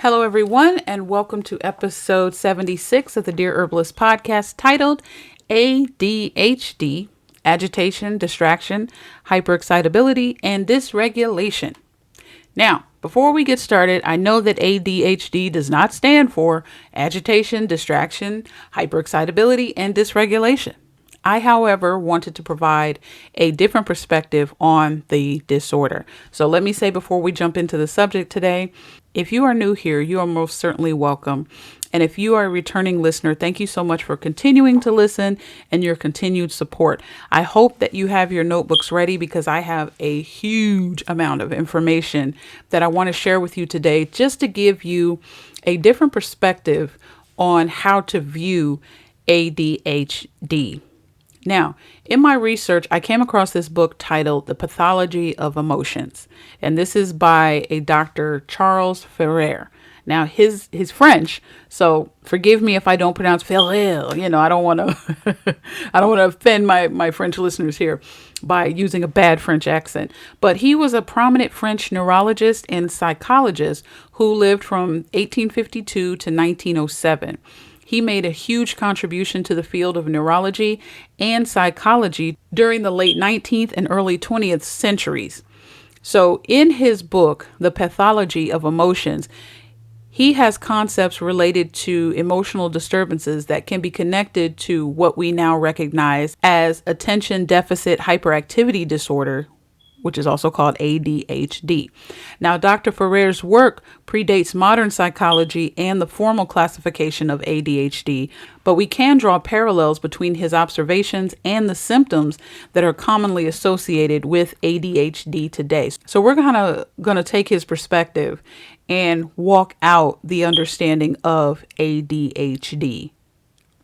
Hello, everyone, and welcome to episode 76 of the Dear Herbalist podcast titled A.D.H.D Agitation, Distraction, Hyperexcitability, and Dysregulation. Now, before we get started, I know that A.D.H.D does not stand for agitation, distraction, hyperexcitability, and dysregulation. I, however, wanted to provide a different perspective on the disorder. So let me say before we jump into the subject today, if you are new here, you are most certainly welcome. And if you are a returning listener, thank you so much for continuing to listen and your continued support. I hope that you have your notebooks ready because I have a huge amount of information that I want to share with you today just to give you a different perspective on how to view ADHD. Now, in my research, I came across this book titled The Pathology of Emotions, and this is by a Dr. Charles Féré. Now, his French, so forgive me if I don't pronounce Féré. I don't want to offend my French listeners here by using a bad French accent. But he was a prominent French neurologist and psychologist who lived from 1852 to 1907. He made a huge contribution to the field of neurology and psychology during the late 19th and early 20th centuries. So in his book, The Pathology of Emotions, he has concepts related to emotional disturbances that can be connected to what we now recognize as attention deficit hyperactivity disorder, which is also called ADHD. Now, Dr. Ferrer's work predates modern psychology and the formal classification of ADHD, but we can draw parallels between his observations and the symptoms that are commonly associated with ADHD today. So we're going to take his perspective and walk out the understanding of ADHD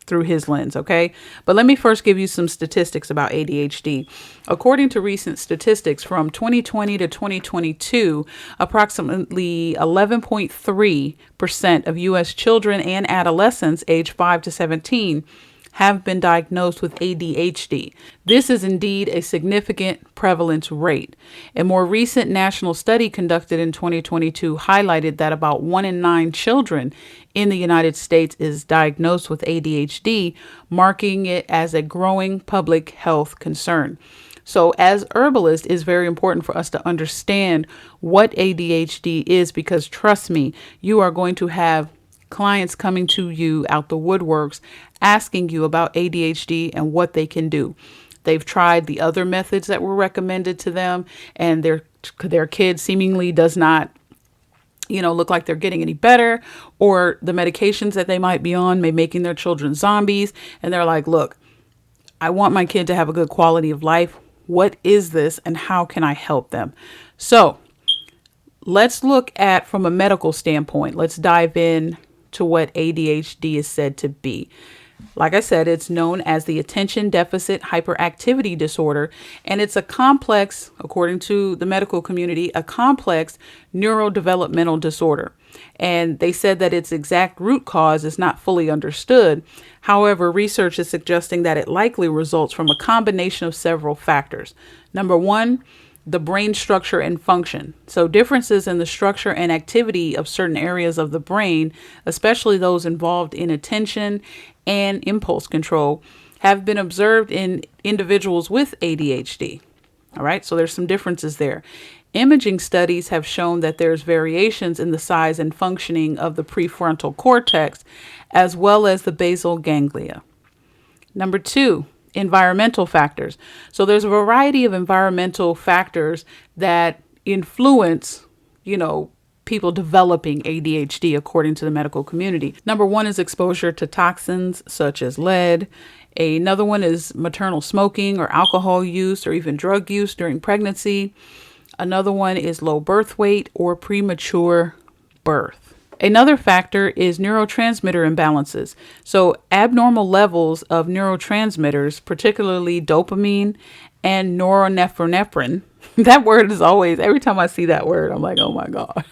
through his lens, okay? But let me first give you some statistics about ADHD. According to recent statistics from 2020 to 2022, approximately 11.3% of U.S. children and adolescents aged 5 to 17 have been diagnosed with ADHD. This is indeed a significant prevalence rate. A more recent national study conducted in 2022 highlighted that about 1 in 9 children in the United States is diagnosed with ADHD, marking it as a growing public health concern. So as herbalists, it's very important for us to understand what ADHD is because trust me, you are going to have clients coming to you out the woodworks asking you about ADHD and what they can do. They've tried the other methods that were recommended to them and their kid seemingly does not look like they're getting any better, or the medications that they might be on may making their children zombies. And they're like, look, I want my kid to have a good quality of life. What is this and how can I help them? So let's look at from a medical standpoint. Let's dive in to what ADHD is said to be. Like I said, it's known as the attention deficit hyperactivity disorder, and it's a complex, according to the medical community, a complex neurodevelopmental disorder. And they said that its exact root cause is not fully understood. However, research is suggesting that it likely results from a combination of several factors. Number one, the brain structure and function. So differences in the structure and activity of certain areas of the brain, especially those involved in attention and impulse control, have been observed in individuals with ADHD. All right, so there's some differences there. Imaging studies have shown that there's variations in the size and functioning of the prefrontal cortex, as well as the basal ganglia. Number two, environmental factors. So there's a variety of environmental factors that influence, people developing ADHD according to the medical community. Number one is exposure to toxins such as lead. Another one is maternal smoking or alcohol use or even drug use during pregnancy. Another one is low birth weight or premature birth. Another factor is neurotransmitter imbalances. So abnormal levels of neurotransmitters, particularly dopamine and norepinephrine. That word is always, every time I see that word, I'm like, oh my God.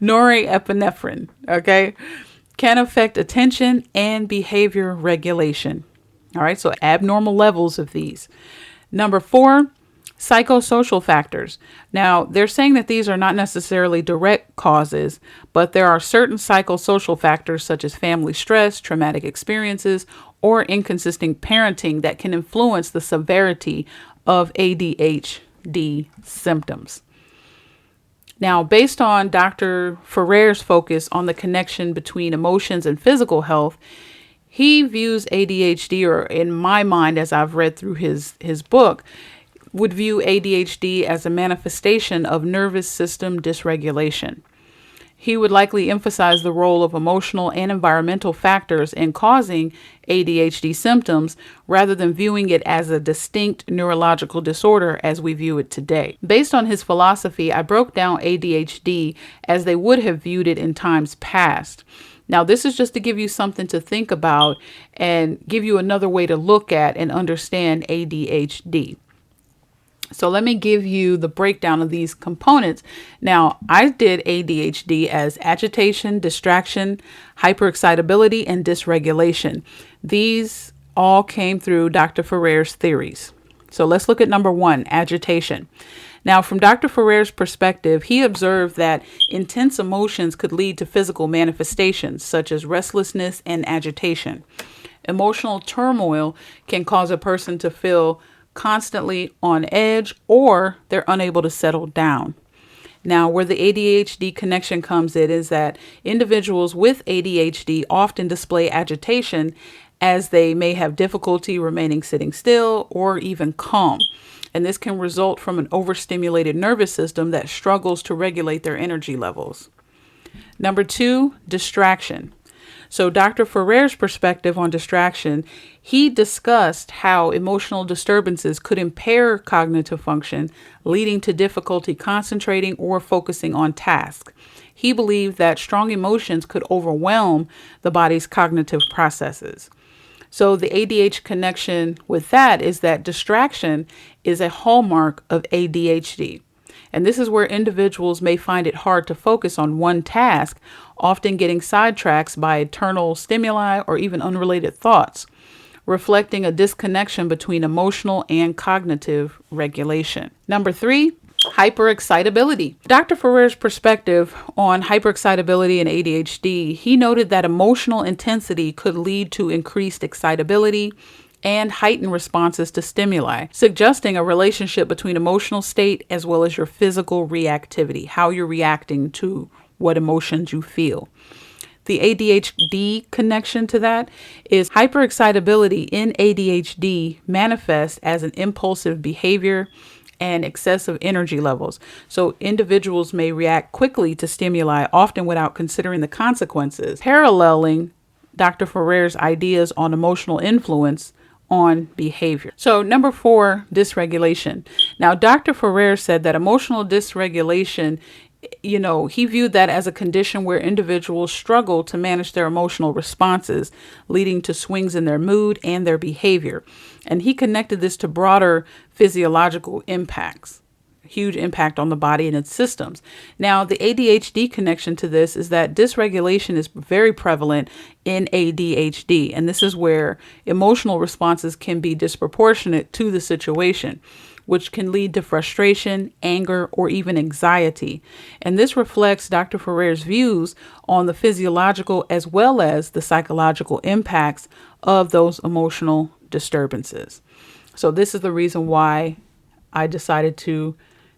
Norepinephrine, okay, can affect attention and behavior regulation. All right, so abnormal levels of these. Number four, Psychosocial factors. Now, they're saying that these are not necessarily direct causes, but there are certain psychosocial factors such as family stress, traumatic experiences, or inconsistent parenting that can influence the severity of ADHD symptoms. Now, based on Dr. Féré's focus on the connection between emotions and physical health, he views ADHD, or in my mind, as I've read through his book, would view ADHD as a manifestation of nervous system dysregulation. He would likely emphasize the role of emotional and environmental factors in causing ADHD symptoms rather than viewing it as a distinct neurological disorder as we view it today. Based on his philosophy, I broke down ADHD as they would have viewed it in times past. Now, this is just to give you something to think about and give you another way to look at and understand ADHD. So let me give you the breakdown of these components. Now, I did ADHD as agitation, distraction, hyperexcitability, and dysregulation. These all came through Dr. Féré's theories. So let's look at number 1, agitation. Now, from Dr. Féré's perspective, he observed that intense emotions could lead to physical manifestations such as restlessness and agitation. Emotional turmoil can cause a person to feel constantly on edge, or they're unable to settle down. Now, where the ADHD connection comes in is that individuals with ADHD often display agitation as they may have difficulty remaining sitting still or even calm. And this can result from an overstimulated nervous system that struggles to regulate their energy levels. Number 2, distraction. So Dr. Féré's perspective on distraction, he discussed how emotional disturbances could impair cognitive function, leading to difficulty concentrating or focusing on tasks. He believed that strong emotions could overwhelm the body's cognitive processes. So the ADHD connection with that is that distraction is a hallmark of ADHD. And this is where individuals may find it hard to focus on one task, often getting sidetracked by external stimuli or even unrelated thoughts, reflecting a disconnection between emotional and cognitive regulation. Number 3, hyperexcitability. Dr. Féré's perspective on hyperexcitability and ADHD, he noted that emotional intensity could lead to increased excitability and heightened responses to stimuli, suggesting a relationship between emotional state as well as your physical reactivity, how you're reacting to what emotions you feel. The ADHD connection to that is hyperexcitability in ADHD manifests as an impulsive behavior and excessive energy levels. So individuals may react quickly to stimuli, often without considering the consequences, paralleling Dr. Féré's ideas on emotional influence on behavior. So number 4, dysregulation. Now, Dr. Féré said that emotional dysregulation, he viewed that as a condition where individuals struggle to manage their emotional responses, leading to swings in their mood and their behavior. And he connected this to broader physiological impacts, huge impact on the body and its systems. Now, the ADHD connection to this is that dysregulation is very prevalent in ADHD, and this is where emotional responses can be disproportionate to the situation, which can lead to frustration, anger, or even anxiety. And this reflects Dr. Féré's views on the physiological as well as the psychological impacts of those emotional disturbances. So this is the reason why I decided to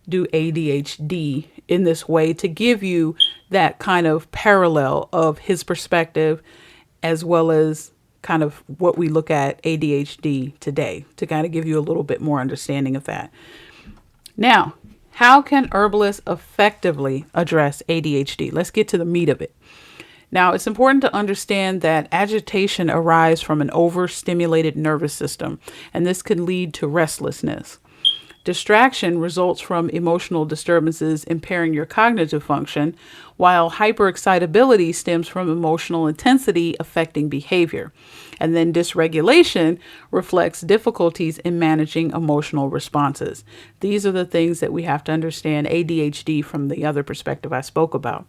do ADHD in this way, to give you that kind of parallel of his perspective as well as kind of what we look at ADHD today, to kind of give you a little bit more understanding of that. Now, how can herbalists effectively address ADHD? Let's get to the meat of it. Now, it's important to understand that agitation arises from an overstimulated nervous system, and this can lead to restlessness. Distraction results from emotional disturbances impairing your cognitive function, while hyperexcitability stems from emotional intensity affecting behavior. And then dysregulation reflects difficulties in managing emotional responses. These are the things that we have to understand ADHD from the other perspective I spoke about.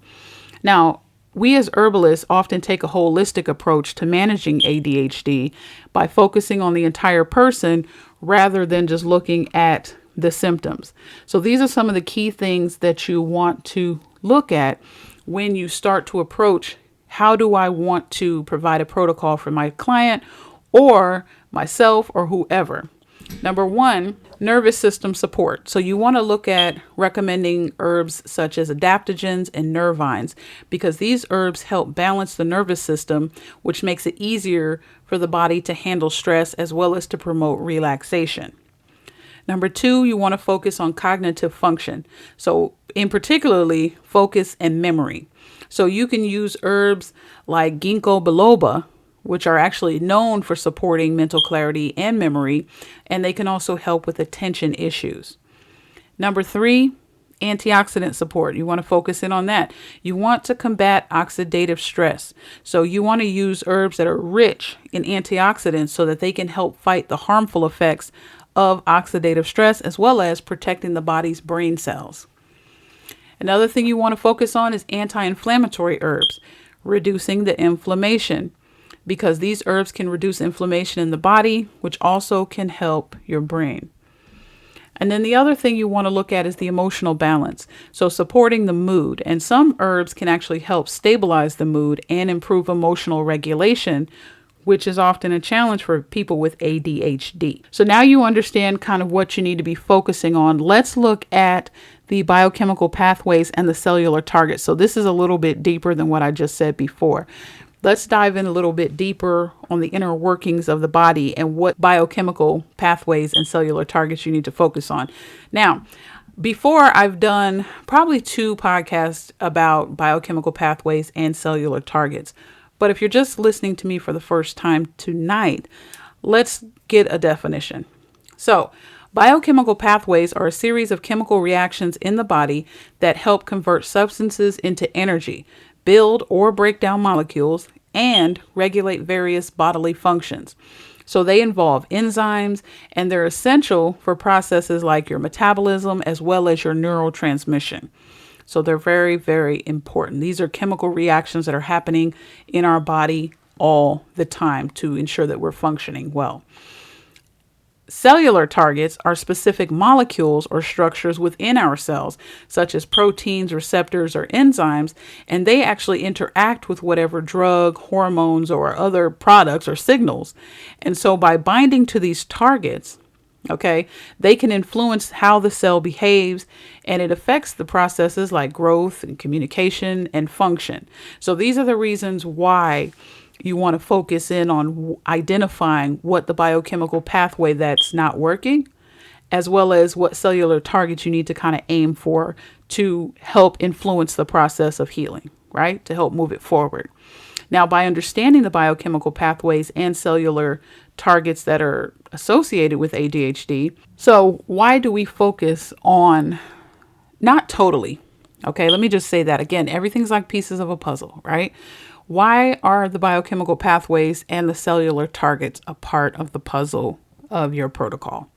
Now, we as herbalists often take a holistic approach to managing ADHD by focusing on the entire person rather than just looking at the symptoms. So these are some of the key things that you want to look at when you start to approach, how do I want to provide a protocol for my client or myself or whoever? Number one, nervous system support. So you want to look at recommending herbs such as adaptogens and nervines, because these herbs help balance the nervous system, which makes it easier for the body to handle stress as well as to promote relaxation. Number two, you want to focus on cognitive function. So in particularly focus and memory. So you can use herbs like Ginkgo biloba, which are actually known for supporting mental clarity and memory, and they can also help with attention issues. Number three, antioxidant support. You want to focus in on that. You want to combat oxidative stress. So you want to use herbs that are rich in antioxidants so that they can help fight the harmful effects of oxidative stress, as well as protecting the body's brain cells. Another thing you want to focus on is anti-inflammatory herbs, reducing the inflammation, because these herbs can reduce inflammation in the body, which also can help your brain. And then the other thing you want to look at is the emotional balance. So supporting the mood, and some herbs can actually help stabilize the mood and improve emotional regulation, which is often a challenge for people with ADHD. So now you understand kind of what you need to be focusing on. Let's look at the biochemical pathways and the cellular targets. So this is a little bit deeper than what I just said before. Let's dive in a little bit deeper on the inner workings of the body and what biochemical pathways and cellular targets you need to focus on. Now, before I've done probably 2 podcasts about biochemical pathways and cellular targets. But if you're just listening to me for the first time tonight, let's get a definition. So, biochemical pathways are a series of chemical reactions in the body that help convert substances into energy, build or break down molecules, and regulate various bodily functions. So they involve enzymes, and they're essential for processes like your metabolism as well as your neurotransmission. So they're very, very important. These are chemical reactions that are happening in our body all the time to ensure that we're functioning well. Cellular targets are specific molecules or structures within our cells, such as proteins, receptors, or enzymes, and they actually interact with whatever drug, hormones, or other products or signals. And so by binding to these targets, they can influence how the cell behaves, and it affects the processes like growth and communication and function. So these are the reasons why you want to focus in on identifying what the biochemical pathway that's not working, as well as what cellular targets you need to kind of aim for to help influence the process of healing, right? To help move it forward. Now, by understanding the biochemical pathways and cellular targets that are associated with ADHD, so why do we focus on, not totally, let me just say that again, everything's like pieces of a puzzle, right? Why are the biochemical pathways and the cellular targets a part of the puzzle of your protocol?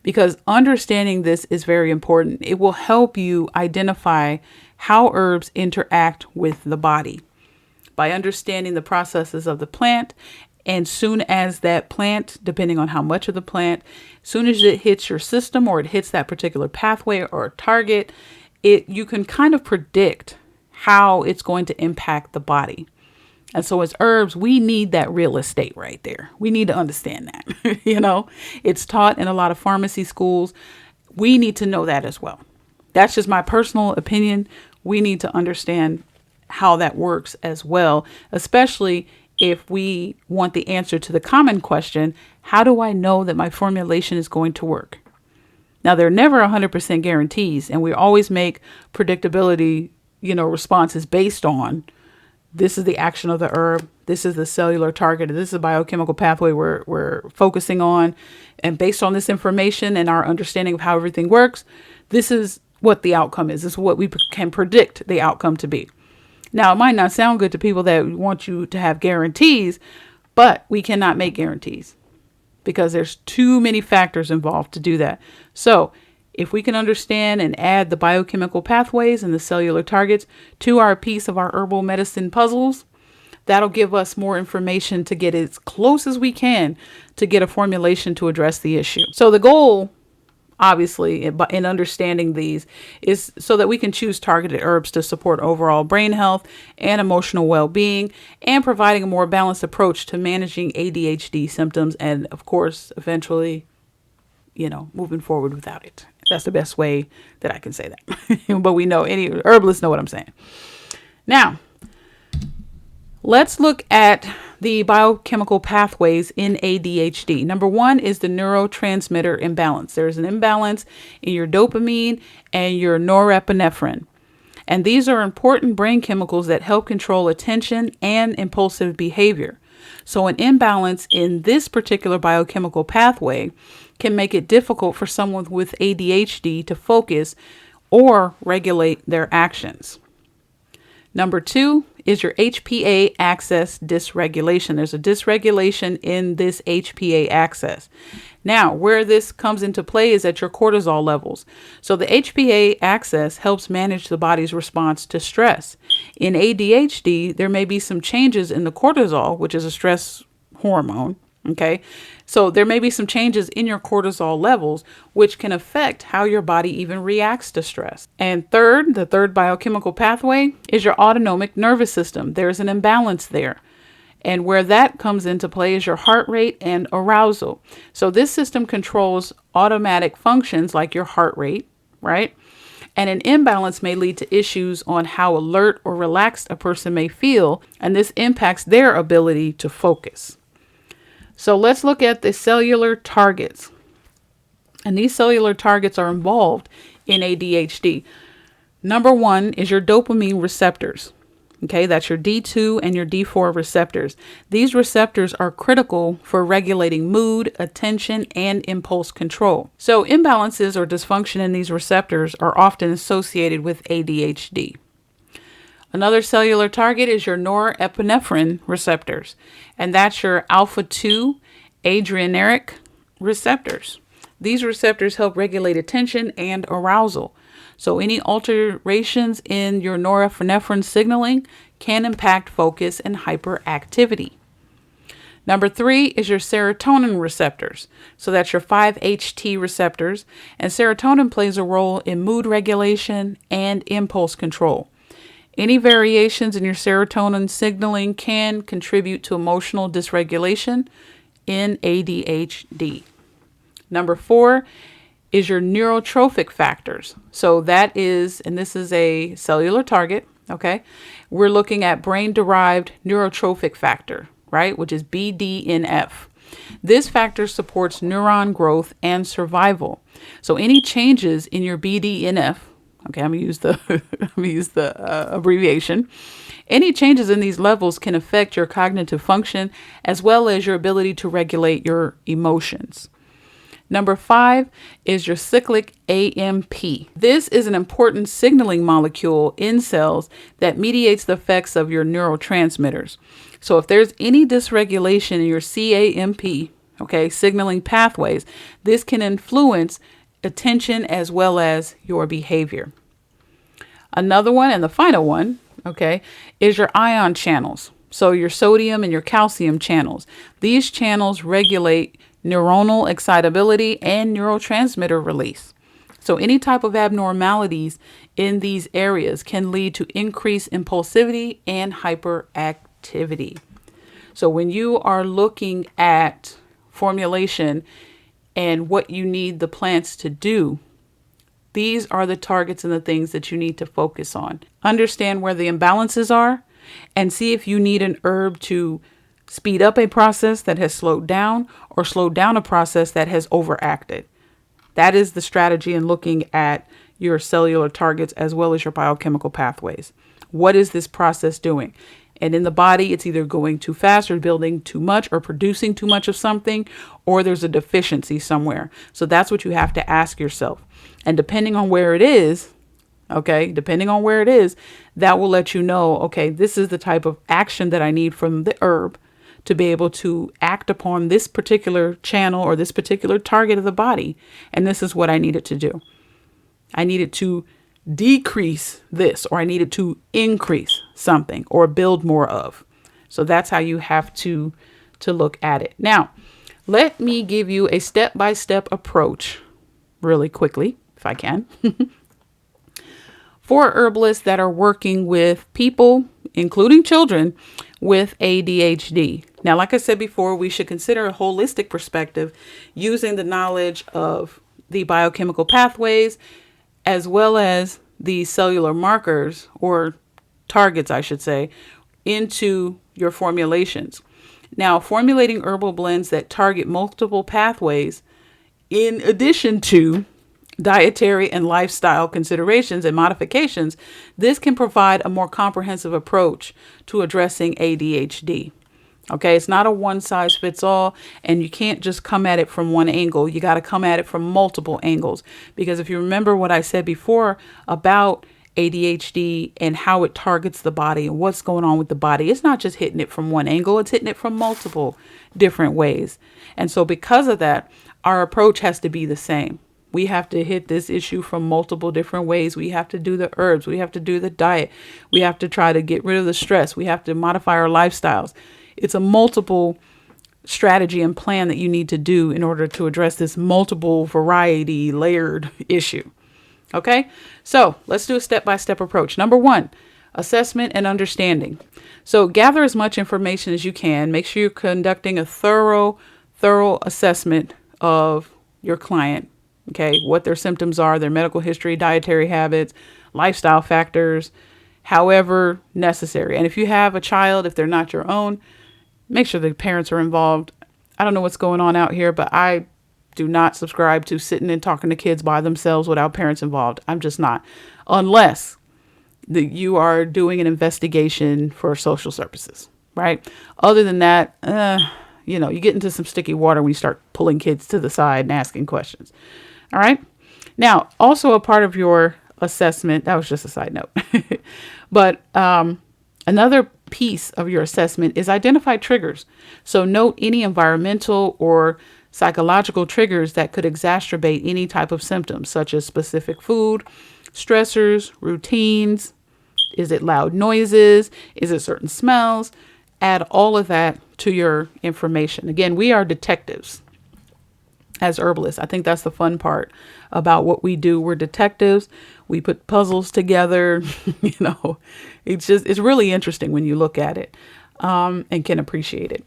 Because understanding this is very important. It will help you identify how herbs interact with the body. By understanding the processes of the plant, and soon as that plant, depending on how much of the plant, soon as it hits your system or it hits that particular pathway or target, you can kind of predict how it's going to impact the body. And so as herbs, we need that real estate right there. We need to understand that. It's taught in a lot of pharmacy schools. We need to know that as well. That's just my personal opinion. We need to understand how that works as well, especially if we want the answer to the common question, how do I know that my formulation is going to work? Now, there are never 100% guarantees, and we always make predictability, responses based on this is the action of the herb, this is the cellular target, this is the biochemical pathway we're focusing on. And based on this information and our understanding of how everything works, this is what the outcome is. This is what we can predict the outcome to be. Now, it might not sound good to people that want you to have guarantees, but we cannot make guarantees because there's too many factors involved to do that. So if we can understand and add the biochemical pathways and the cellular targets to our piece of our herbal medicine puzzles, that'll give us more information to get as close as we can to get a formulation to address the issue. So the goal obviously, in understanding these, is so that we can choose targeted herbs to support overall brain health and emotional well-being, and providing a more balanced approach to managing ADHD symptoms, and of course, eventually, moving forward without it. That's the best way that I can say that. But we know, any herbalists know what I'm saying. Now, let's look at the biochemical pathways in ADHD. Number one is the neurotransmitter imbalance. There's an imbalance in your dopamine and your norepinephrine. And these are important brain chemicals that help control attention and impulsive behavior. So an imbalance in this particular biochemical pathway can make it difficult for someone with ADHD to focus or regulate their actions. Number two is your HPA axis dysregulation. There's a dysregulation in this HPA axis. Now, where this comes into play is at your cortisol levels. So the HPA axis helps manage the body's response to stress. In ADHD, there may be some changes in the cortisol, which is a stress hormone. Okay, so there may be some changes in your cortisol levels, which can affect how your body even reacts to stress. And third, the third biochemical pathway is your autonomic nervous system. There's an imbalance there. And where that comes into play is your heart rate and arousal. So this system controls automatic functions like your heart rate, right? And an imbalance may lead to issues on how alert or relaxed a person may feel, and this impacts their ability to focus. So let's look at the cellular targets. And these cellular targets are involved in ADHD. Number one is your dopamine receptors. Okay, that's your D2 and your D4 receptors. These receptors are critical for regulating mood, attention, and impulse control. So imbalances or dysfunction in these receptors are often associated with ADHD. Another cellular target is your norepinephrine receptors, and that's your alpha-2 adrenergic receptors. These receptors help regulate attention and arousal. So any alterations in your norepinephrine signaling can impact focus and hyperactivity. Number three is your serotonin receptors. So that's your 5-HT receptors, and serotonin plays a role in mood regulation and impulse control. Any variations in your serotonin signaling can contribute to emotional dysregulation in ADHD. Number four is your neurotrophic factors. So that is, and this is a cellular target, okay? We're looking at brain-derived neurotrophic factor, right? Which is BDNF. This factor supports neuron growth and survival. So any changes in your BDNF, okay, I'm gonna use the abbreviation. Any changes in these levels can affect your cognitive function as well as your ability to regulate your emotions. Number five is your cyclic AMP. This is an important signaling molecule in cells that mediates the effects of your neurotransmitters. So if there's any dysregulation in your CAMP, okay, signaling pathways, this can influence attention as well as your behavior. Another one, and the final one, okay, is your ion channels. So your sodium and your calcium channels. These channels regulate neuronal excitability and neurotransmitter release. So any type of abnormalities in these areas can lead to increased impulsivity and hyperactivity. So when you are looking at formulation and what you need the plants to do, these are the targets and the things that you need to focus on. Understand where the imbalances are and see if you need an herb to speed up a process that has slowed down or slow down a process that has overacted. That is the strategy in looking at your cellular targets as well as your biochemical pathways. What is this process doing? And in the body, it's either going too fast or building too much or producing too much of something, or there's a deficiency somewhere. So that's what you have to ask yourself. And depending on where it is, okay, that will let you know, okay, this is the type of action that I need from the herb to be able to act upon this particular channel or this particular target of the body. And this is what I needed to do. I needed to decrease this, or I needed to increase something or build more of. So that's how you have to look at it. Now, let me give you a step-by-step approach really quickly if I can. For herbalists that are working with people, including children, with ADHD. Now, like I said before, we should consider a holistic perspective using the knowledge of the biochemical pathways as well as the cellular markers or targets, I should say, into your formulations. Now, formulating herbal blends that target multiple pathways in addition to dietary and lifestyle considerations and modifications, this can provide a more comprehensive approach to addressing ADHD. Okay, it's not a one size fits all, and you can't just come at it from one angle. You got to come at it from multiple angles. Because if you remember what I said before about ADHD and how it targets the body and what's going on with the body, it's not just hitting it from one angle, it's hitting it from multiple different ways. And so because of that, our approach has to be the same. We have to hit this issue from multiple different ways. We have to do the herbs. We have to do the diet. We have to try to get rid of the stress. We have to modify our lifestyles. It's a multiple strategy and plan that you need to do in order to address this multiple variety layered issue. Okay, so let's do a step-by-step approach. Number one, assessment and understanding. So gather as much information as you can. Make sure you're conducting a thorough assessment of your client. Okay, what their symptoms are, their medical history, dietary habits, lifestyle factors, however necessary. And if you have a child, if they're not your own, make sure the parents are involved. I don't know what's going on out here, but I do not subscribe to sitting and talking to kids by themselves without parents involved. I'm just not. Unless you are doing an investigation for social services, right? Other than that, you get into some sticky water when you start pulling kids to the side and asking questions. All right. Now, also a part of your assessment, that was just a side note, but another piece of your assessment is identify triggers. So note any environmental or psychological triggers that could exacerbate any type of symptoms, such as specific food, stressors, routines. Is it loud noises? Is it certain smells? Add all of that to your information. Again, we are detectives as herbalists. I think that's the fun part about what we do. We're detectives. We put puzzles together. It's really interesting when you look at it and can appreciate it.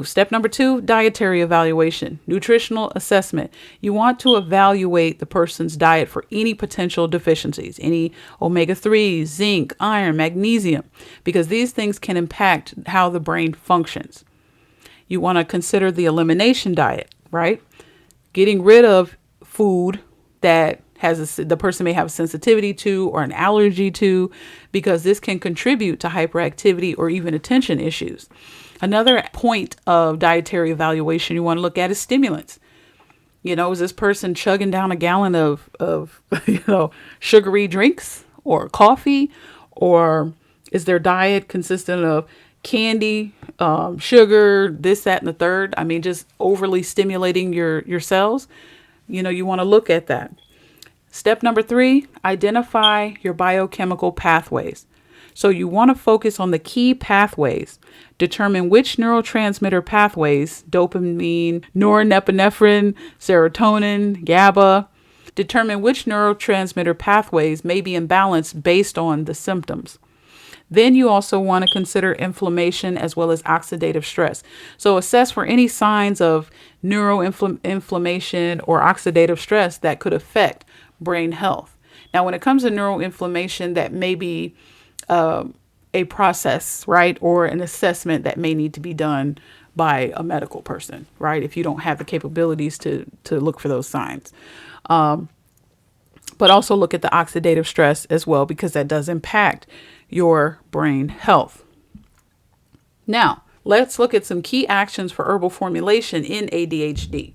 Step number two, dietary evaluation, nutritional assessment. You want to evaluate the person's diet for any potential deficiencies, any omega-3s, zinc, iron, magnesium, because these things can impact how the brain functions. You want to consider the elimination diet, right? Getting rid of food that the person may have a sensitivity to or an allergy to, because this can contribute to hyperactivity or even attention issues. Another point of dietary evaluation you want to look at is stimulants. Is this person chugging down a gallon of sugary drinks or coffee, or is their diet consistent of candy, sugar, this, that, and the third? I mean, just overly stimulating your cells. You want to look at that. Step number 3, identify your biochemical pathways. So you want to focus on the key pathways. Determine which neurotransmitter pathways, dopamine, norepinephrine, serotonin, GABA. Determine which neurotransmitter pathways may be imbalanced based on the symptoms. Then you also want to consider inflammation as well as oxidative stress. So assess for any signs of neuroinflammation or oxidative stress that could affect brain health. Now, when it comes to neuroinflammation, that may be a process, right? Or an assessment that may need to be done by a medical person, right? If you don't have the capabilities to look for those signs. But also look at the oxidative stress as well, because that does impact your brain health. Now, let's look at some key actions for herbal formulation in ADHD.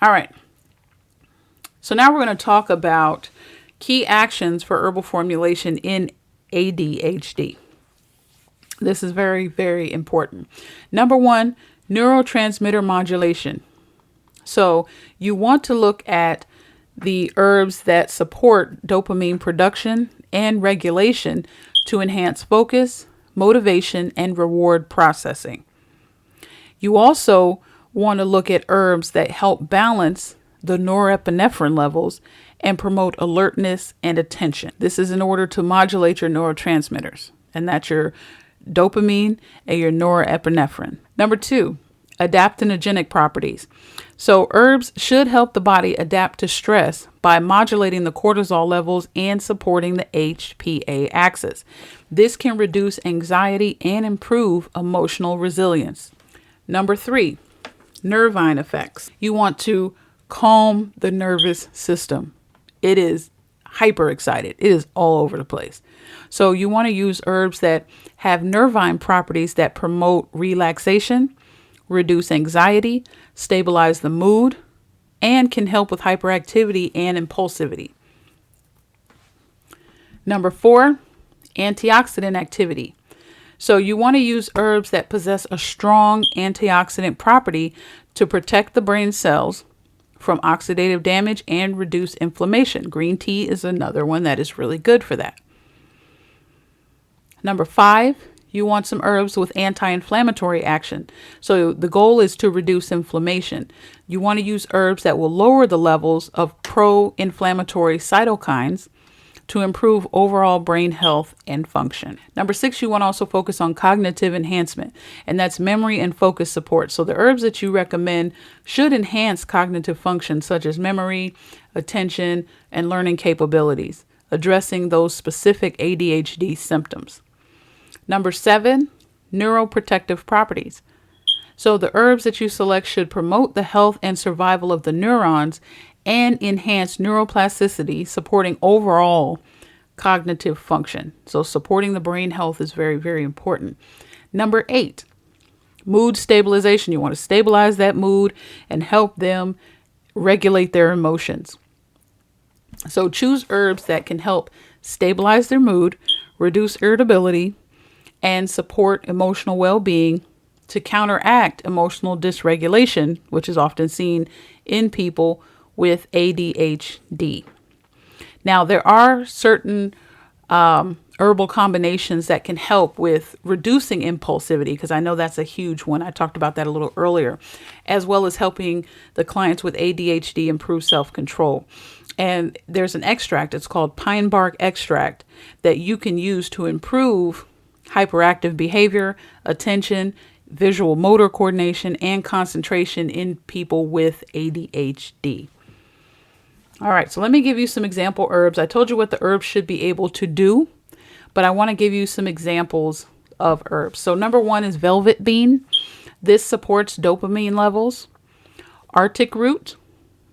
All right. So now we're going to talk about key actions for herbal formulation in ADHD. This is very, very important. Number 1, neurotransmitter modulation. So you want to look at the herbs that support dopamine production and regulation to enhance focus, motivation, and reward processing. You also want to look at herbs that help balance the norepinephrine levels and promote alertness and attention. This is in order to modulate your neurotransmitters, and that's your dopamine and your norepinephrine. Number 2, adaptogenic properties. So herbs should help the body adapt to stress by modulating the cortisol levels and supporting the HPA axis. This can reduce anxiety and improve emotional resilience. Number 3, nervine effects. You want to calm the nervous system. It is hyperexcited. It is all over the place. So you want to use herbs that have nervine properties that promote relaxation, reduce anxiety, stabilize the mood, and can help with hyperactivity and impulsivity. Number 4, antioxidant activity. So you want to use herbs that possess a strong antioxidant property to protect the brain cells from oxidative damage and reduce inflammation. Green tea is another one that is really good for that. Number 5, you want some herbs with anti-inflammatory action. So the goal is to reduce inflammation. You want to use herbs that will lower the levels of pro-inflammatory cytokines to improve overall brain health and function. Number 6, you want to also focus on cognitive enhancement, and that's memory and focus support. So the herbs that you recommend should enhance cognitive functions such as memory, attention, and learning capabilities, addressing those specific ADHD symptoms. Number 7, neuroprotective properties. So the herbs that you select should promote the health and survival of the neurons and enhance neuroplasticity, supporting overall cognitive function. So supporting the brain health is very, very important. Number 8, mood stabilization. You want to stabilize that mood and help them regulate their emotions. So choose herbs that can help stabilize their mood, reduce irritability, and support emotional well-being to counteract emotional dysregulation, which is often seen in people with ADHD. Now, there are certain herbal combinations that can help with reducing impulsivity, because I know that's a huge one. I talked about that a little earlier, as well as helping the clients with ADHD improve self-control. And there's an extract, it's called pine bark extract, that you can use to improve hyperactive behavior, attention, visual motor coordination, and concentration in people with ADHD. All right, so let me give you some example herbs. I told you what the herbs should be able to do, but I want to give you some examples of herbs. So number 1 is velvet bean. This supports dopamine levels. Arctic root,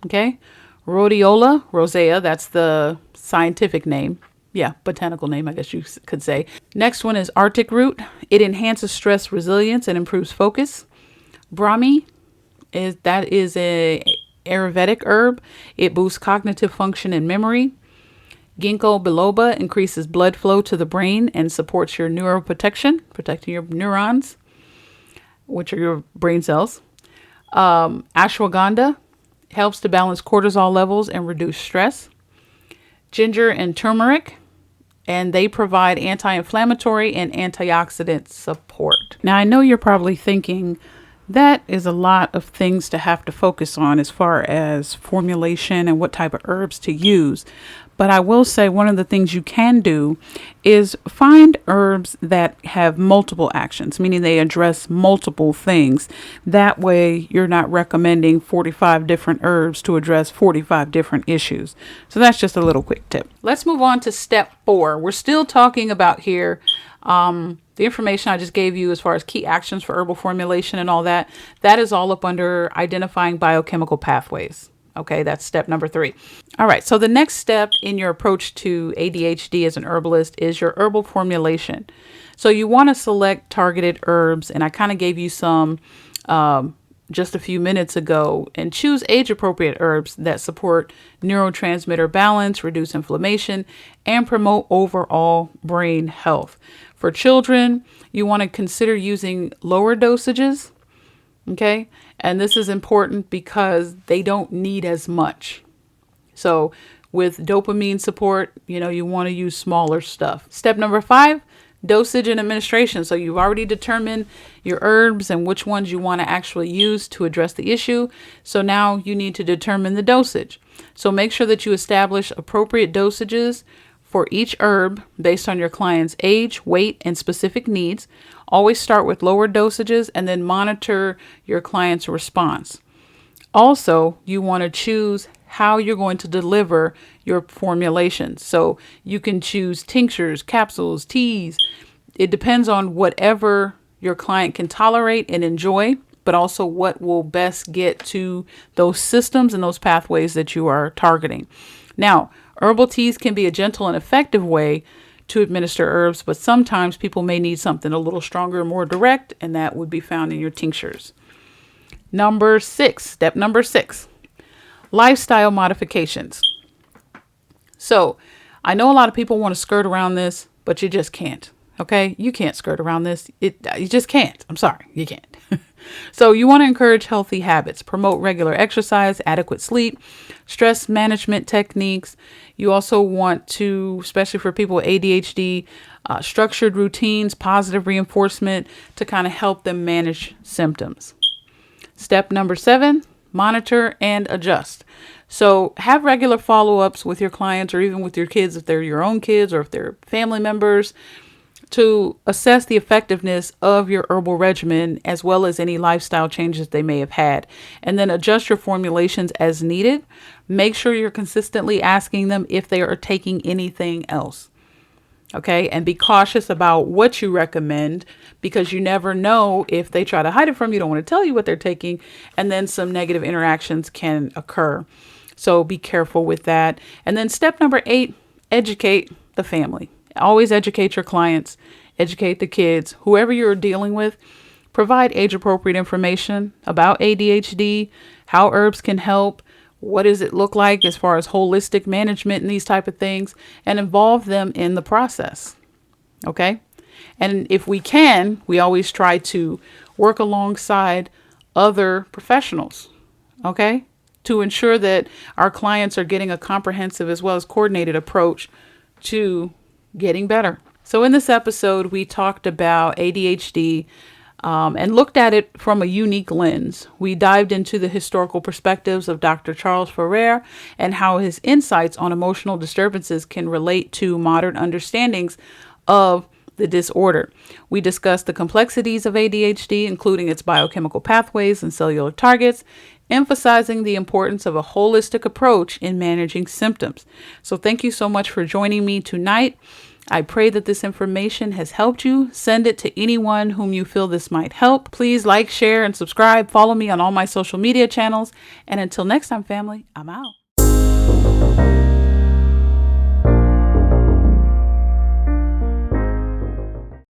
okay? Rhodiola rosea, that's the scientific name. Yeah, botanical name, I guess you could say. Next one is Arctic root. It enhances stress resilience and improves focus. Brahmi is a Ayurvedic herb. It boosts cognitive function and memory. Ginkgo biloba increases blood flow to the brain and supports your neuroprotection, protecting your neurons, which are your brain cells. Ashwagandha helps to balance cortisol levels and reduce stress. Ginger and turmeric, and they provide anti-inflammatory and antioxidant support. Now, I know you're probably thinking that is a lot of things to have to focus on as far as formulation and what type of herbs to use. But I will say one of the things you can do is find herbs that have multiple actions, meaning they address multiple things. That way you're not recommending 45 different herbs to address 45 different issues. So that's just a little quick tip. Let's move on to step 4. We're still talking about here the information I just gave you as far as key actions for herbal formulation and all that. That is all up under identifying biochemical pathways. Okay, that's step number 3. All right, so the next step in your approach to ADHD as an herbalist is your herbal formulation. So you want to select targeted herbs, and I kind of gave you some just a few minutes ago, and choose age-appropriate herbs that support neurotransmitter balance, reduce inflammation, and promote overall brain health. For children, you want to consider using lower dosages. Okay, and this is important because they don't need as much. So with dopamine support, you want to use smaller stuff. Step number 5, Dosage and administration. So you've already determined your herbs and which ones you want to actually use to address the issue. So now you need to determine the dosage. So make sure that you establish appropriate dosages for each herb based on your client's age, weight, and specific needs. Always start with lower dosages and then monitor your client's response. Also, you want to choose how you're going to deliver your formulations. So you can choose tinctures, capsules, teas. It depends on whatever your client can tolerate and enjoy, but also what will best get to those systems and those pathways that you are targeting. Now, herbal teas can be a gentle and effective way to administer herbs, but sometimes people may need something a little stronger, more direct, and that would be found in your tinctures. Step number 6, lifestyle modifications. So I know a lot of people want to skirt around this, but you just can't. Okay. You can't skirt around this. You just can't. I'm sorry. You can't. So you want to encourage healthy habits, promote regular exercise, adequate sleep, stress management techniques. You also want to, especially for people with ADHD, structured routines, positive reinforcement to kind of help them manage symptoms. Step number 7, monitor and adjust. So have regular follow-ups with your clients or even with your kids if they're your own kids or if they're family members to assess the effectiveness of your herbal regimen as well as any lifestyle changes they may have had. And then adjust your formulations as needed. Make sure you're consistently asking them if they are taking anything else. Okay, and be cautious about what you recommend because you never know if they try to hide it from you, don't want to tell you what they're taking, and then some negative interactions can occur. So be careful with that. And then step number 8, educate the family. Always educate your clients, educate the kids, whoever you're dealing with. Provide age-appropriate information about ADHD, how herbs can help, what does it look like as far as holistic management and these type of things, and involve them in the process. Okay. And if we can, we always try to work alongside other professionals. Okay. To ensure that our clients are getting a comprehensive as well as coordinated approach to getting better. So in this episode, we talked about ADHD and looked at it from a unique lens. We dived into the historical perspectives of Dr. Charles Féré and how his insights on emotional disturbances can relate to modern understandings of the disorder. We discussed the complexities of ADHD, including its biochemical pathways and cellular targets, emphasizing the importance of a holistic approach in managing symptoms. So thank you so much for joining me tonight. I pray that this information has helped you. Send it to anyone whom you feel this might help. Please like, share, and subscribe. Follow me on all my social media channels. And until next time, family, I'm out.